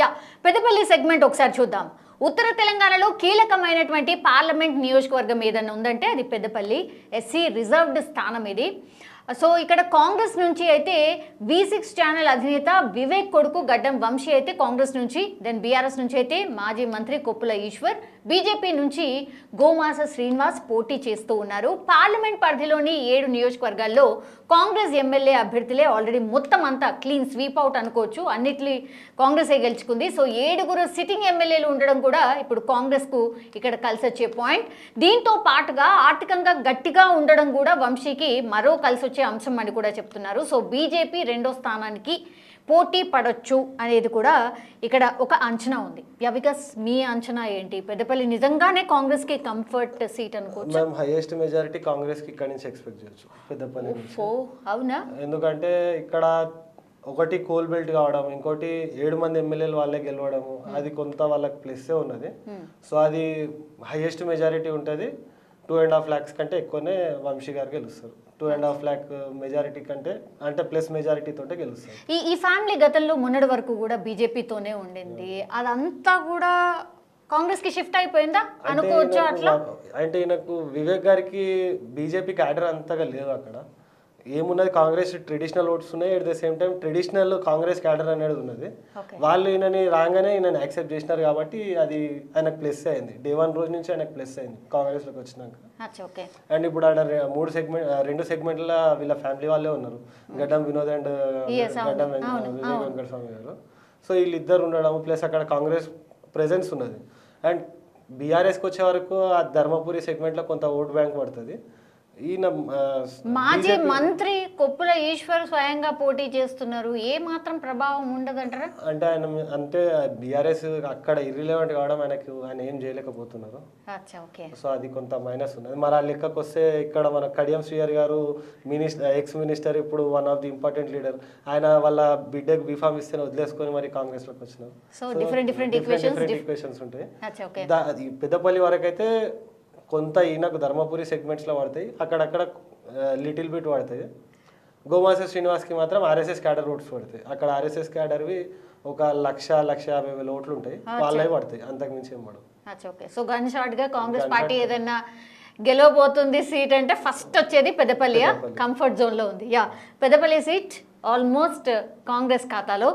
Yeah Peddapalli segment ఒకసారి చూద్దాం. ఉత్తర తెలంగాణలో కీలకమైనటువంటి పార్లమెంట్ నియోజకవర్గం ఏదన్నా ఉందంటే అది పెద్దపల్లి ఎస్సీ రిజర్వ్డ్ స్థానం ఇది. సో ఇక్కడ కాంగ్రెస్ నుంచి అయితే V6 ఛానల్ అధినేత వివేక్ కొడుకు గడ్డం వంశీ అయితే కాంగ్రెస్ నుంచి, దెన్ బీఆర్ఎస్ నుంచి అయితే మాజీ మంత్రి కొప్పుల ఈశ్వర్, బీజేపీ నుంచి గోమాస శ్రీనివాస్ పోటీ చేస్తూ ఉన్నారు. పార్లమెంట్ పరిధిలోని 7 నియోజకవర్గాల్లో కాంగ్రెస్ ఎమ్మెల్యే అభ్యర్థులే ఆల్రెడీ మొత్తం అంతా క్లీన్ స్వీప్ అవుట్ అనుకోవచ్చు. అన్నిటి కాంగ్రెసే గెలుచుకుంది. సో 7 సిట్టింగ్ ఎమ్మెల్యేలు ఉండడం కూడా ఇప్పుడు కాంగ్రెస్కు ఇక్కడ కలిసి వచ్చే పాయింట్. దీంతో పాటుగా ఆర్థికంగా గట్టిగా ఉండడం కూడా వంశీకి మరో కలిసి వచ్చే అంశం అని కూడా చెప్తున్నారు. సో బీజేపీ 2వ స్థానానికి పోటీ పడొచ్చు అనేది కూడా ఇక్కడ ఒక అంచనా ఉంది. వికాస్ మీ అంచనా ఏంటి? పెద్దపల్లి నిజంగానే కాంగ్రెస్ కి కంఫర్ట్ సీట్ అనుకోవచ్చు? మేము హైయెస్ట్ మెజారిటీ కాంగ్రెస్ కి ఇక్కడ నుంచి ఎక్స్పెక్ట్ చేయొచ్చు పెద్దపల్లి నుంచి. అవునా? ఎందుకంటే ఇక్కడ ఒకటి కోల్ బెల్ట్ కావడం, ఇంకోటి 7 మంది ఎమ్మెల్యేలు వాళ్ళే గెలవడము, అది కొంత వాళ్ళకి ప్లస్సే ఉన్నది. సో అది హైయెస్ట్ మెజారిటీ ఉంటుంది. 2.5 lakhs కంటే ఎక్కువనే వంశీ గారు గెలుస్తారు. 2.5 lakh మెజారిటీ కంటే అంటే ప్లస్ మెజారిటీ తోటే గెలుస్తారు. ఈ ఫ్యామిలీ గతంలో మొన్నటి వరకు కూడా బీజేపీతోనే ఉండింది, అదంతా కూడా కాంగ్రెస్ కి షిఫ్ట్ అయిపోయిందా అనుకోవచ్చు అట్లా? అంటే ఈయనకు వివేక్ గారికి బీజేపీ క్యాడర్ అంతగా లేదు. అక్కడ ఏమున్నది, కాంగ్రెస్ ట్రెడిషనల్ ఓట్స్ ఉన్నాయి, at the same time traditional Congress cadre అనేది ఉన్నది. వాళ్ళు ఈయనని రాగానే ఈయనని యాక్సెప్ట్ చేసినారు కాబట్టి అది ఆయనకు ప్లస్ అయింది. డే 1 రోజు నుంచి ఆయనకు ప్లస్ అయింది కాంగ్రెస్ లోకి వచ్చినాక. అండ్ ఇప్పుడు ఆడ 2 సెగ్మెంట్ల వీళ్ళ ఫ్యామిలీ వాళ్ళే ఉన్నారు, గడ్డం వినోద్ అండ్ గడ్డం వివేక్ వెంకటస్వామి గారు. సో వీళ్ళిద్దరు ఉండడం ప్లస్ అక్కడ కాంగ్రెస్ ప్రెజెన్స్ ఉన్నది. అండ్ బీఆర్ఎస్కి వచ్చే వరకు ఆ ధర్మపురి సెగ్మెంట్లో కొంత ఓట్ బ్యాంక్ పడుతుంది. ఈయన మాజీ మంత్రి కొప్పుల ఈశ్వర్ స్వయంగా పోటీ చేస్తున్నారు, ఏ మాత్రం ప్రభావం ఉండదంటారా? అంటే ఆయన అంటే బీఆర్ఎస్ అక్కడ ఇర్రిలెవెంట్ కావడం ఆయన ఏం చేయలేకపోతున్నారు. సో అది కొంత మైనస్ ఉన్నది. మరి ఆ లెక్కకు వస్తే ఇక్కడ మన కడియం శ్రీహరి గారు ఎక్స్ మినిస్టర్, ఇప్పుడు one of the important leader, ఆయన వాళ్ళ బిడ్డకు బీఫామ్ ఇస్తే వదిలేసుకొని మరి కాంగ్రెస్ లోకి వచ్చినారు. సో డిఫరెంట్ ఈక్వేషన్స్ ఉంటాయి. పెద్దపల్లి వరకు అయితే కొంత ఈయనకు ధర్మపురి సెగ్మెంట్స్లో పడతాయి, అక్కడక్కడ లిటిల్ బిట్ పడతాయి. గోమాస శ్రీనివాస్కి మాత్రం ఆర్ఎస్ఎస్ క్యాడర్ ఓట్స్ పడతాయి. అక్కడ ఆర్ఎస్ఎస్ క్యాడర్వి 1,50,000 ఓట్లు ఉంటాయి, వాళ్ళవి పడతాయి, అంతకుమించి ఏం పడవు. సో గన్ షాట్ గా కాంగ్రెస్ పార్టీ ఏదన్నా గెలవబోతుంది సీట్ అంటే ఫస్ట్ వచ్చేది పెద్దపల్లి కంఫర్ట్ జోన్ లో ఉంది. పెద్దపల్లి సీట్ ఆల్మోస్ట్ కాంగ్రెస్ ఖాతాలో.